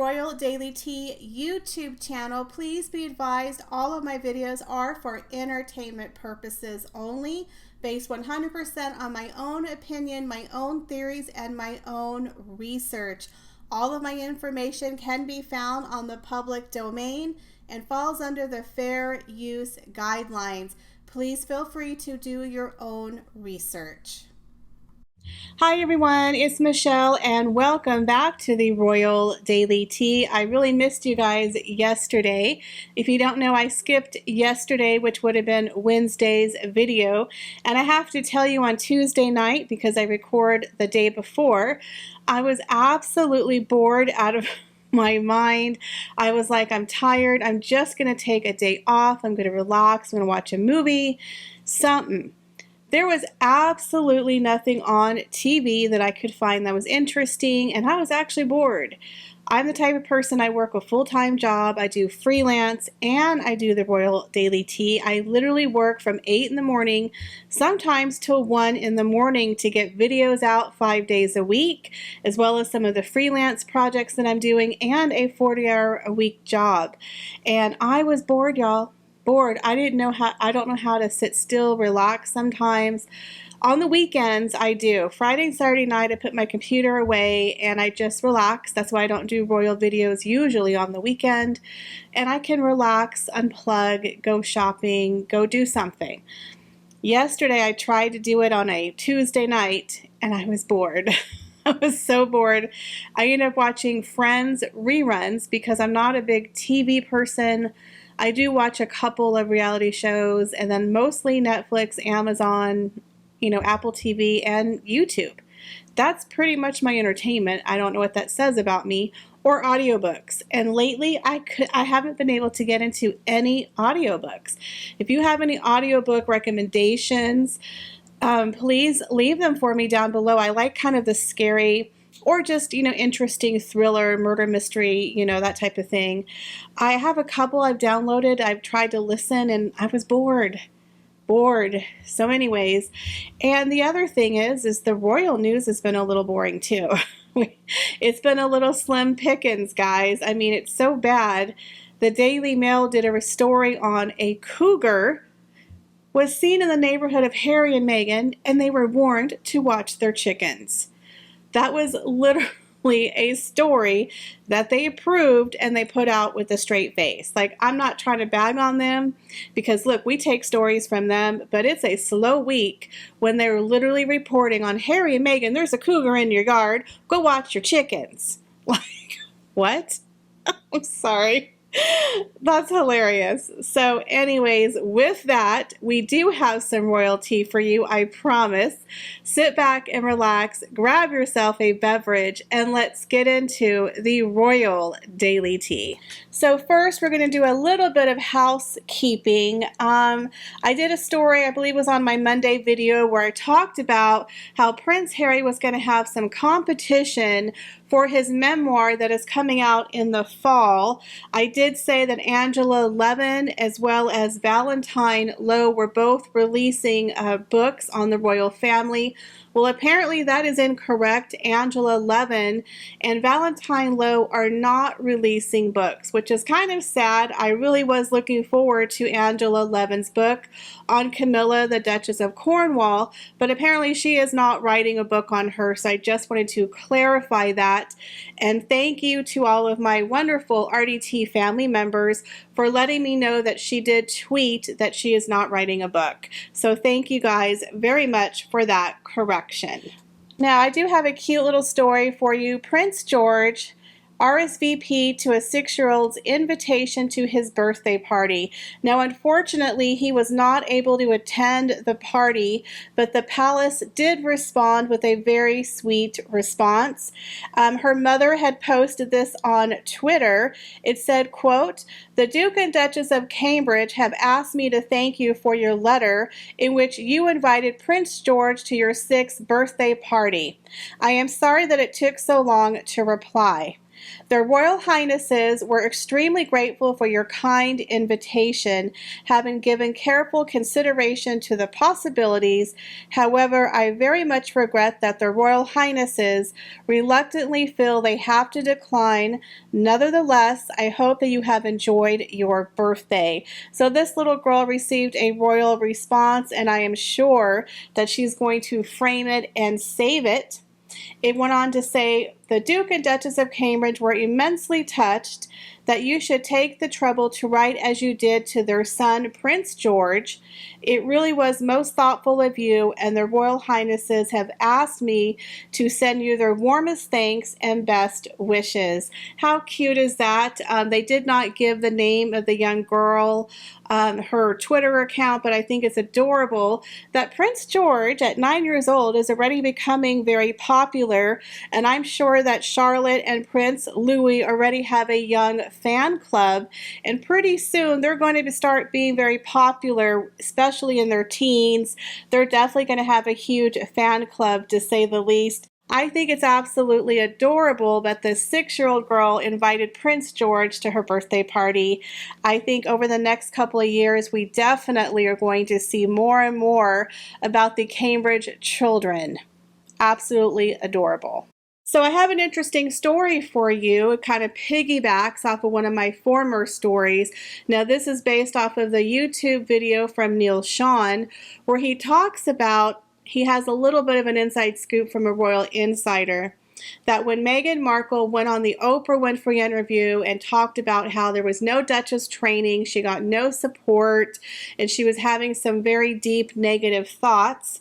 Royal Daily Tea YouTube channel. Please be advised all of my videos are for entertainment purposes only, based 100% on my own opinion, my own theories, and my own research. All of my information can be found on the public domain and falls under the fair use guidelines. Please feel free to do your own research. Hi everyone, it's Michelle and welcome back to the Royal Daily Tea. I really missed you guys yesterday. If you don't know, I skipped yesterday, which would have been Wednesday's video. And I have to tell you, on Tuesday night, because I record the day before, I was absolutely bored out of my mind. I was like, I'm tired. I'm just going to take a day off. I'm going to relax. I'm going to watch a movie, something. There was absolutely nothing on TV that I could find that was interesting, and I was actually bored. I'm the type of person, I work a full-time job, I do freelance, and I do the Royal Daily Tea. I literally work from 8 in the morning, sometimes till 1 in the morning to get videos out 5 days a week, as well as some of the freelance projects that I'm doing, and a 40-hour-a-week job. And I was bored, y'all. Bored. I don't know how to sit still, relax sometimes. On the weekends, I do. Friday and Saturday night, I put my computer away and I just relax. That's why I don't do royal videos usually on the weekend. And I can relax, unplug, go shopping, go do something. Yesterday, I tried to do it on a Tuesday night and I was bored. I was so bored. I ended up watching Friends reruns because I'm not a big TV person. I do watch a couple of reality shows, and then mostly Netflix, Amazon, Apple TV, and YouTube. That's pretty much my entertainment. I don't know what that says about me. Or audiobooks. And lately, I haven't been able to get into any audiobooks. If you have any audiobook recommendations, please leave them for me down below. I like kind of the scary or just, interesting thriller, murder mystery, that type of thing. I have a couple I've downloaded. I've tried to listen and I was bored so many ways. And the other thing is the royal news has been a little boring too. It's been a little slim pickings, guys. I mean, it's so bad. The Daily Mail did a story on a cougar was seen in the neighborhood of Harry and Meghan, and they were warned to watch their chickens. That was literally a story that they approved and they put out with a straight face. Like, I'm not trying to bag on them because, look, we take stories from them, but it's a slow week when they're literally reporting on Harry and Meghan, there's a cougar in your yard, go watch your chickens. Like, what? I'm sorry. That's hilarious. So anyways, with that, we do have some royalty for you, I promise. Sit back and relax, grab yourself a beverage, and let's get into the Royal Daily Tea. So first, we're going to do a little bit of housekeeping. I did a story, I believe it was on my Monday video, where I talked about how Prince Harry was going to have some competition for his memoir that is coming out in the fall. I did say that Angela Levin as well as Valentine Lowe were both releasing books on the royal family. Well, apparently that is incorrect. Angela Levin and Valentine Lowe are not releasing books, which is kind of sad. I really was looking forward to Angela Levin's book on Camilla, the Duchess of Cornwall, but apparently she is not writing a book on her, so I just wanted to clarify that. And thank you to all of my wonderful RDT family members for letting me know that she did tweet that she is not writing a book. So thank you guys very much for that correction. Now, I do have a cute little story for you. Prince George RSVP to a 6-year-old's invitation to his birthday party. Now, unfortunately, he was not able to attend the party, but the palace did respond with a very sweet response. Her mother had posted this on Twitter. It said, quote, "The Duke and Duchess of Cambridge have asked me to thank you for your letter in which you invited Prince George to your 6th birthday party. I am sorry that it took so long to reply. Their Royal Highnesses were extremely grateful for your kind invitation, having given careful consideration to the possibilities. However, I very much regret that their Royal Highnesses reluctantly feel they have to decline. Nevertheless, I hope that you have enjoyed your birthday. So this little girl received a royal response, and I am sure that she's going to frame it and save it. It went on to say, the Duke and Duchess of Cambridge were immensely touched that you should take the trouble to write as you did to their son, Prince George. It really was most thoughtful of you, and their Royal Highnesses have asked me to send you their warmest thanks and best wishes. How cute is that? They did not give the name of the young girl, her Twitter account, but I think it's adorable that Prince George at 9 years old is already becoming very popular, and I'm sure that Charlotte and Prince Louis already have a young fan club, and pretty soon they're going to start being very popular, especially in their teens. They're definitely going to have a huge fan club, to say the least. I think it's absolutely adorable that this 6-year-old girl invited Prince George to her birthday party. I think over the next couple of years, we definitely are going to see more and more about the Cambridge children. Absolutely adorable. So I have an interesting story for you. It kind of piggybacks off of one of my former stories. Now this is based off of the YouTube video from Neil Sean, where he talks about, he has a little bit of an inside scoop from a royal insider, that when Meghan Markle went on the Oprah Winfrey interview and talked about how there was no Duchess training, she got no support, and she was having some very deep negative thoughts,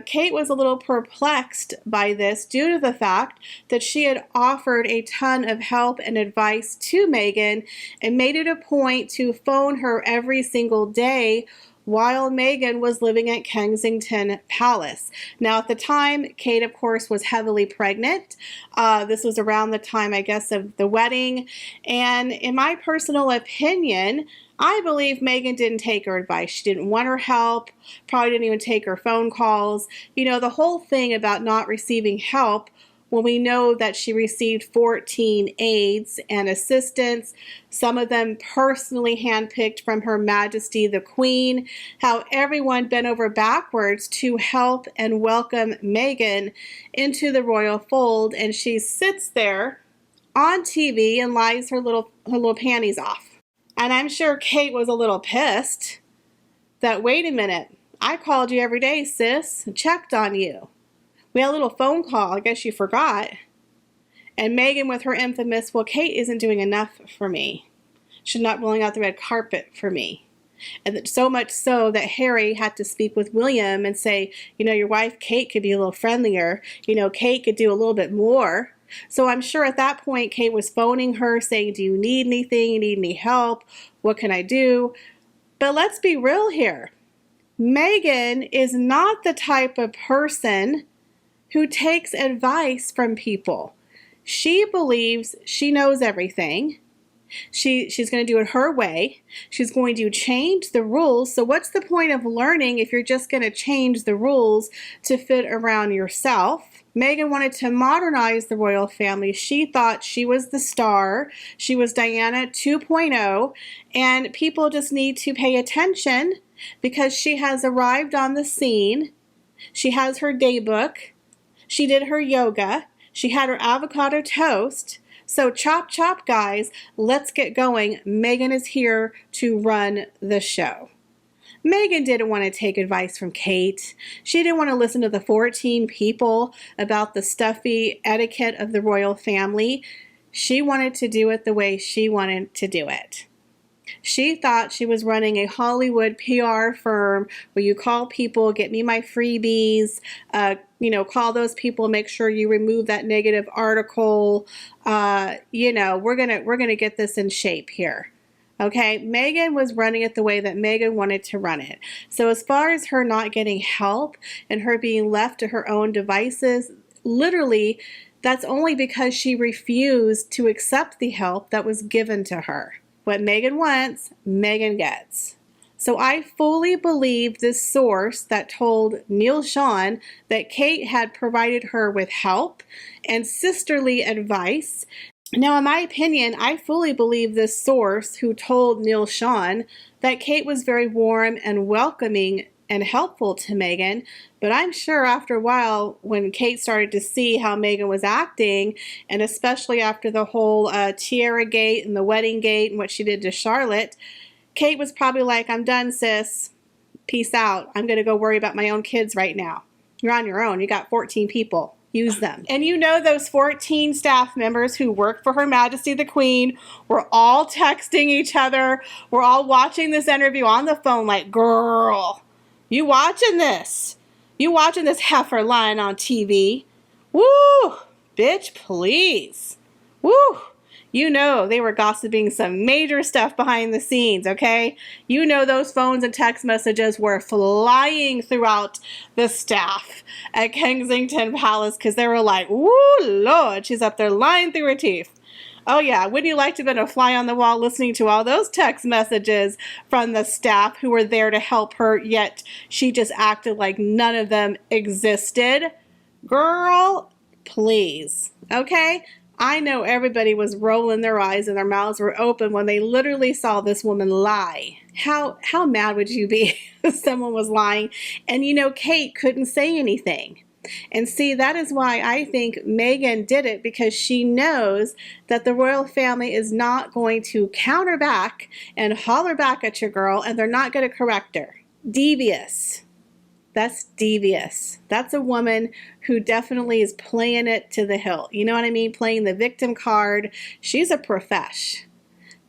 Kate was a little perplexed by this due to the fact that she had offered a ton of help and advice to Meghan and made it a point to phone her every single day while Meghan was living at Kensington Palace. Now at the time, Kate of course was heavily pregnant. This was around the time, I guess, of the wedding, and in my personal opinion, I believe Meghan didn't take her advice. She didn't want her help, probably didn't even take her phone calls. You know, the whole thing about not receiving help when we know that she received 14 aides and assistants, some of them personally handpicked from Her Majesty the Queen, how everyone bent over backwards to help and welcome Meghan into the royal fold, and she sits there on TV and lies her little panties off. And I'm sure Kate was a little pissed that, wait a minute, I called you every day, sis, and checked on you. We had a little phone call, I guess you forgot. And Meghan with her infamous, well, Kate isn't doing enough for me. She's not rolling out the red carpet for me. And so much so that Harry had to speak with William and say, you know, your wife Kate could be a little friendlier. You know, Kate could do a little bit more. So I'm sure at that point, Kate was phoning her saying, do you need anything? You need any help? What can I do? But let's be real here. Meghan is not the type of person who takes advice from people. She believes she knows everything. She's going to do it her way. She's going to change the rules. So what's the point of learning if you're just going to change the rules to fit around yourself? Meghan wanted to modernize the royal family. She thought she was the star. She was Diana 2.0, and people just need to pay attention because she has arrived on the scene. She has her daybook. She did her yoga. She had her avocado toast. So chop chop, guys, let's get going. Meghan is here to run the show. Meghan didn't want to take advice from Kate. She didn't want to listen to the 14 people about the stuffy etiquette of the royal family. She wanted to do it the way she wanted to do it. She thought she was running a Hollywood PR firm where you call people, get me my freebies, call those people, make sure you remove that negative article. We're gonna get this in shape here. Okay, Meghan was running it the way that Meghan wanted to run it. So as far as her not getting help and her being left to her own devices, literally, that's only because she refused to accept the help that was given to her. What Meghan wants, Meghan gets. So I fully believe this source that told Neil Sean that Kate had provided her with help and sisterly advice, Now, in my opinion, I fully believe this source who told Neil Sean that Kate was very warm and welcoming and helpful to Meghan, but I'm sure after a while, when Kate started to see how Meghan was acting, and especially after the whole tiara gate and the wedding gate and what she did to Charlotte, Kate was probably like, I'm done, sis. Peace out. I'm going to go worry about my own kids right now. You're on your own. You got 14 people. Use them. And you know those 14 staff members who work for Her Majesty the Queen were all texting each other. We're all watching this interview on the phone like, girl, you watching this? You watching this heifer lying on TV? Woo! Bitch, please. Woo! You know they were gossiping some major stuff behind the scenes, okay? You know those phones and text messages were flying throughout the staff at Kensington Palace because they were like, woo, Lord, she's up there lying through her teeth. Oh yeah, wouldn't you like to have been a fly on the wall listening to all those text messages from the staff who were there to help her, yet she just acted like none of them existed? Girl, please, okay? I know everybody was rolling their eyes and their mouths were open when they literally saw this woman lie. How mad would you be if someone was lying? And you know, Kate couldn't say anything. And see, that is why I think Meghan did it, because she knows that the royal family is not going to counter back and holler back at your girl, and they're not going to correct her. Devious. That's devious. That's a woman who definitely is playing it to the hilt. You know what I mean? Playing the victim card. She's a profesh.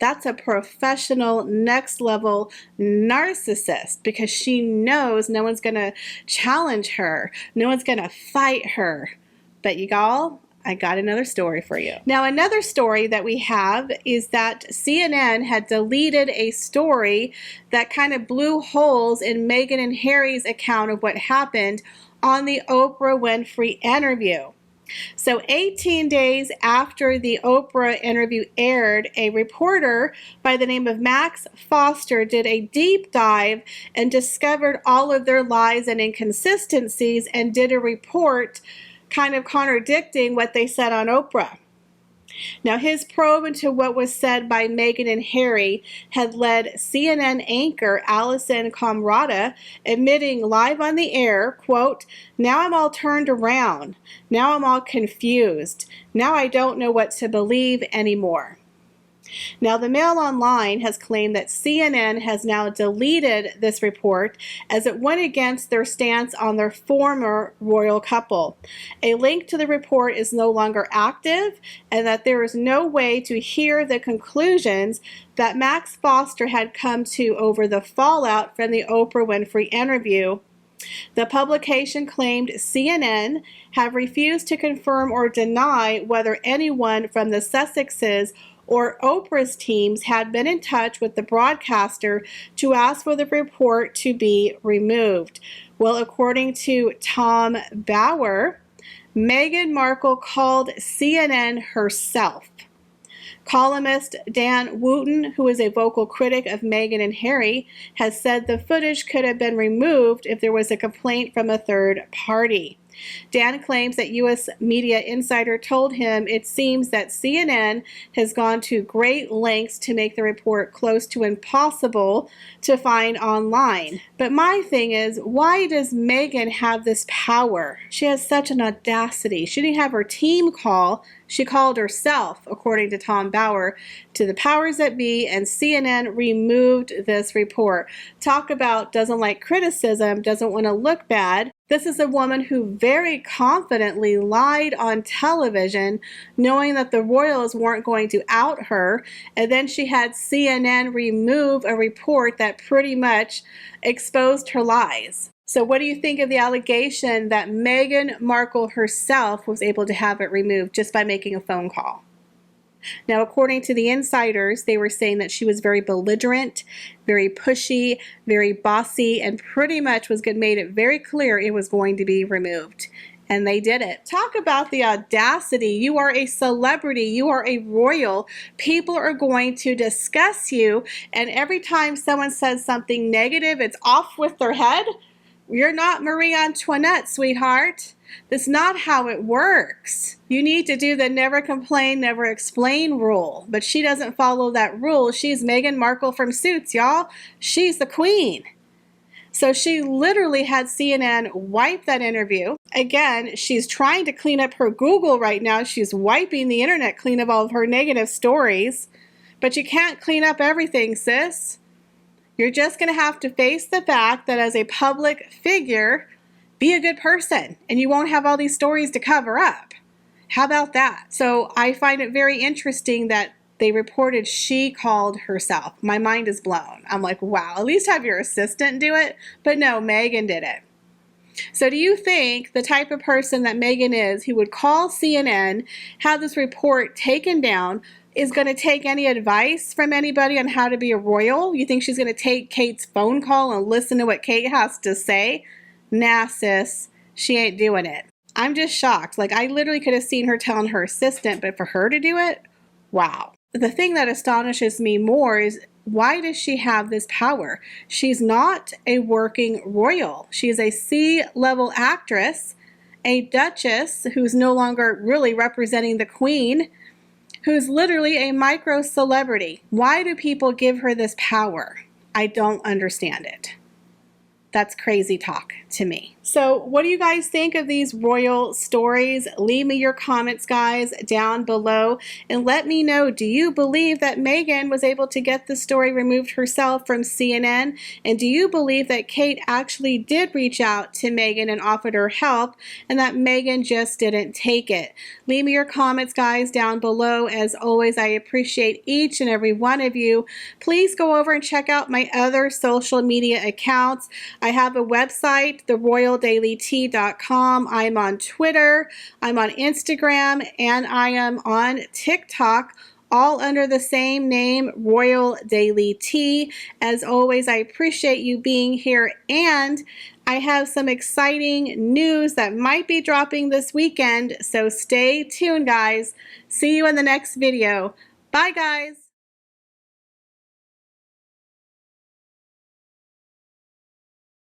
That's a professional, next level narcissist, because she knows no one's going to challenge her. No one's going to fight her. But y'all, I got another story for you. Now, another story that we have is that CNN had deleted a story that kind of blew holes in Meghan and Harry's account of what happened on the Oprah Winfrey interview. So 18 days after the Oprah interview aired, a reporter by the name of Max Foster did a deep dive and discovered all of their lies and inconsistencies and did a report kind of contradicting what they said on Oprah. Now, his probe into what was said by Meghan and Harry had led CNN anchor Alison Comrada admitting live on the air, quote, "Now I'm all turned around. Now I'm all confused. Now I don't know what to believe anymore." Now, the Mail Online has claimed that CNN has now deleted this report as it went against their stance on their former royal couple. A link to the report is no longer active, and that there is no way to hear the conclusions that Max Foster had come to over the fallout from the Oprah Winfrey interview. The publication claimed CNN have refused to confirm or deny whether anyone from the Sussexes or Oprah's teams had been in touch with the broadcaster to ask for the report to be removed. Well, according to Tom Bauer, Meghan Markle called CNN herself. Columnist Dan Wooten, who is a vocal critic of Meghan and Harry, has said the footage could have been removed if there was a complaint from a third party. Dan claims that U.S. Media Insider told him it seems that CNN has gone to great lengths to make the report close to impossible to find online. But my thing is, why does Meghan have this power? She has such an audacity. She didn't have her team call. She called herself, according to Tom Bauer, to the powers that be, and CNN removed this report. Talk about doesn't like criticism, doesn't want to look bad. This is a woman who very confidently lied on television, knowing that the royals weren't going to out her, and then she had CNN remove a report that pretty much exposed her lies. So what do you think of the allegation that Meghan Markle herself was able to have it removed just by making a phone call? Now, according to the insiders, they were saying that she was very belligerent, very pushy, very bossy, and pretty much made it very clear it was going to be removed. And they did it. Talk about the audacity. You are a celebrity. You are a royal. People are going to discuss you, and every time someone says something negative, it's off with their head. You're not Marie Antoinette, sweetheart. That's not how it works. You need to do the never complain, never explain rule. But she doesn't follow that rule. She's Meghan Markle from Suits, y'all. She's the queen. So she literally had CNN wipe that interview. Again, she's trying to clean up her Google right now. She's wiping the internet clean of all of her negative stories. But you can't clean up everything, sis. You're just going to have to face the fact that as a public figure, be a good person, and you won't have all these stories to cover up. How about that? So I find it very interesting that they reported she called herself. My mind is blown. I'm like, wow, at least have your assistant do it. But no, Meghan did it. So do you think the type of person that Meghan is, who would call CNN, have this report taken down, is going to take any advice from anybody on how to be a royal? You think she's going to take Kate's phone call and listen to what Kate has to say? Nah, sis, she ain't doing it. I'm just shocked. Like, I literally could have seen her telling her assistant, but for her to do it? Wow. The thing that astonishes me more is, why does she have this power? She's not a working royal. She's a C-level actress, a duchess who's no longer really representing the queen, who's literally a micro celebrity. Why do people give her this power? I don't understand it. That's crazy talk to me. So what do you guys think of these royal stories? Leave me your comments, guys, down below, and let me know, do you believe that Meghan was able to get the story removed herself from CNN? And do you believe that Kate actually did reach out to Meghan and offered her help, and that Meghan just didn't take it? Leave me your comments, guys, down below. As always, I appreciate each and every one of you. Please go over and check out my other social media accounts. I have a website, theroyaldailytea.com. I'm on Twitter, I'm on Instagram, and I am on TikTok, all under the same name, Royal Daily Tea. As always, I appreciate you being here, and I have some exciting news that might be dropping this weekend, so stay tuned, guys. See you in the next video. Bye, guys.